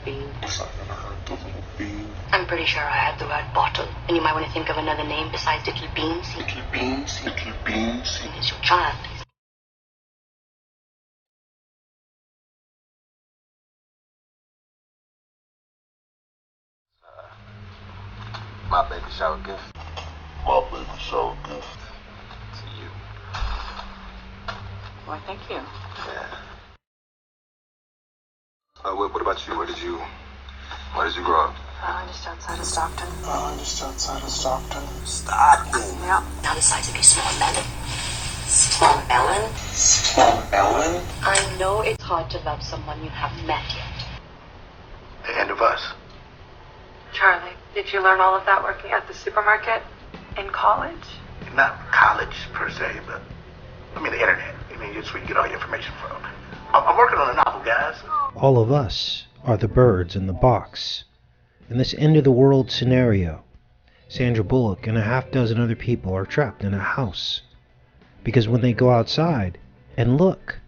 bean. I'm pretty sure I had the word bottle, and you might want to think of another name besides little beans. Little beans. Is your child. My baby shower gift. To you. Why, thank you. Yeah. What about you? Where did you grow up? Just outside of Stockton. Stockton. Yeah. Now the size of your small melon. Small melon? I know it's hard to love someone you haven't met yet. The end of us. Charlie, did you learn all of that working at the supermarket in college? Not college per se, but the internet. It's where you get all your information from. I'm working on a novel, guys. All of us are the birds in the box. In this end-of-the-world scenario, Sandra Bullock and a half dozen other people are trapped in a house. Because when they go outside and look,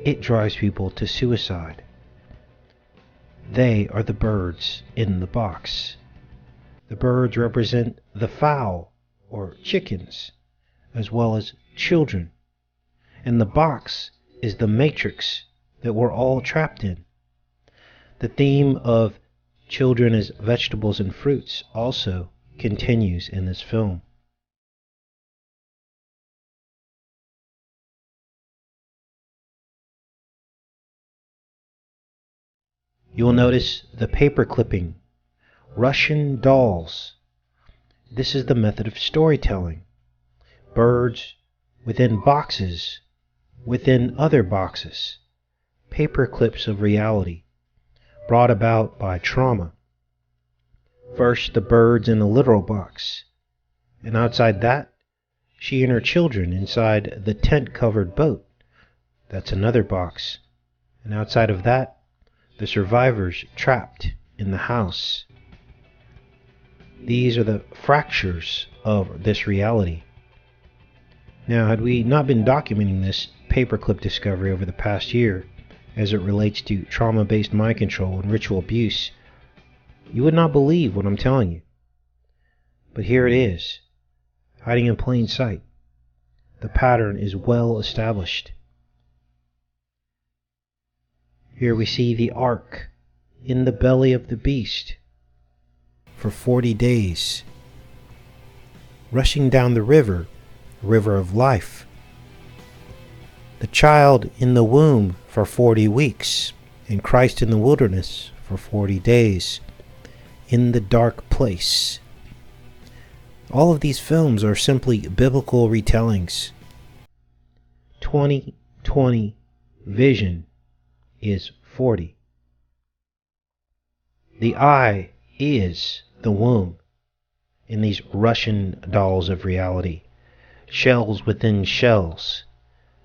it drives people to suicide. They are the birds in the box. The birds represent the fowl, or chickens, as well as children. And the box is the matrix that we're all trapped in. The theme of children as vegetables and fruits also continues in this film. You'll notice the paper clipping, Russian dolls. This is the method of storytelling. Birds within boxes, within other boxes. Paper clips of reality, brought about by trauma. First, the birds in a literal box, and outside that, she and her children inside the tent-covered boat. That's another box. And outside of that, the survivors trapped in the house. These are the fractures of this reality. Now, had we not been documenting this paperclip discovery over the past year, as it relates to trauma-based mind control and ritual abuse, you would not believe what I'm telling you. But here it is, hiding in plain sight. The pattern is well established. Here we see the ark in the belly of the beast for 40 days, rushing down the river of life. The child in the womb for 40 weeks, and Christ in the wilderness for 40 days, in the dark place. All of these films are simply biblical retellings. 20/20 vision is 40. The eye is the womb in these Russian dolls of reality, shells within shells.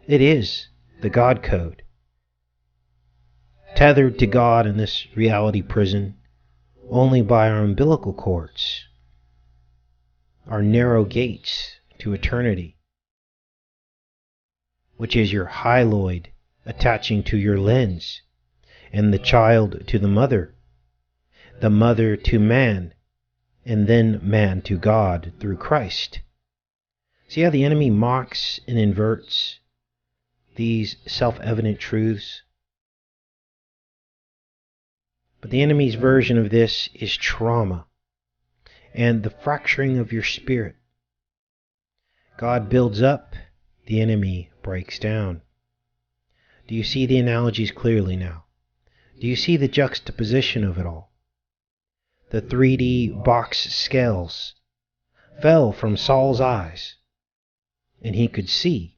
It is the God code. Tethered to God in this reality prison only by our umbilical cords, our narrow gates to eternity, which is your hyaloid attaching to your lens, and the child to the mother to man, and then man to God through Christ. See how the enemy mocks and inverts these self-evident truths? But the enemy's version of this is trauma and the fracturing of your spirit. God builds up, the enemy breaks down. Do you see the analogies clearly now? Do you see the juxtaposition of it all? The 3D box scales fell from Saul's eyes, and he could see.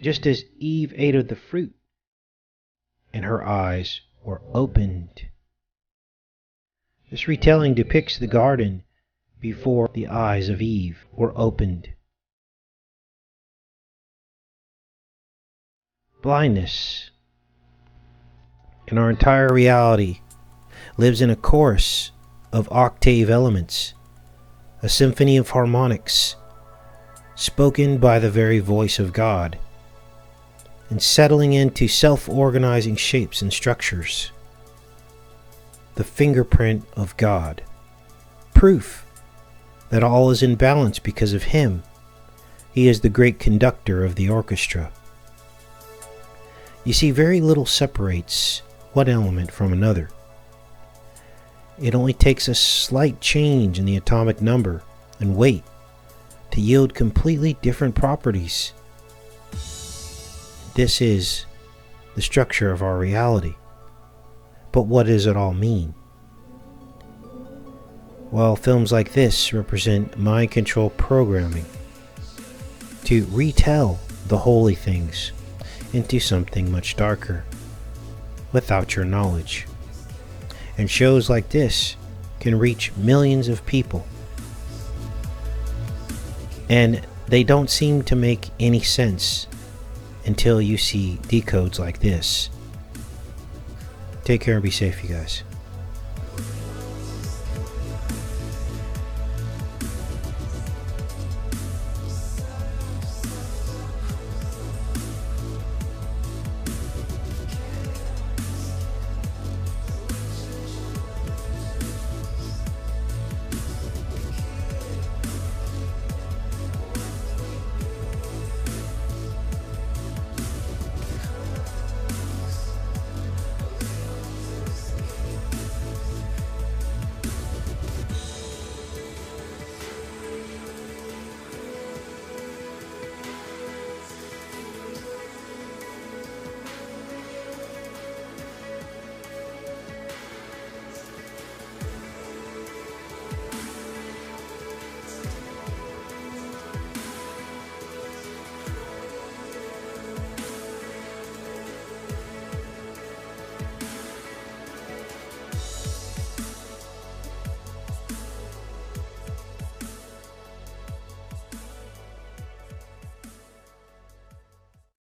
just as Eve ate of the fruit, and her eyes were opened. This retelling depicts the garden before the eyes of Eve were opened. Blindness in our entire reality lives in a chorus of octave elements, a symphony of harmonics, spoken by the very voice of God, and settling into self-organizing shapes and structures. The fingerprint of God, proof that all is in balance because of Him. He is the great conductor of the orchestra. You see, very little separates one element from another. It only takes a slight change in the atomic number and weight to yield completely different properties. This is the structure of our reality. But what does it all mean? Well, films like this represent mind control programming to retell the holy things into something much darker without your knowledge. And shows like this can reach millions of people. And they don't seem to make any sense until you see decodes like this. Take care and be safe, you guys.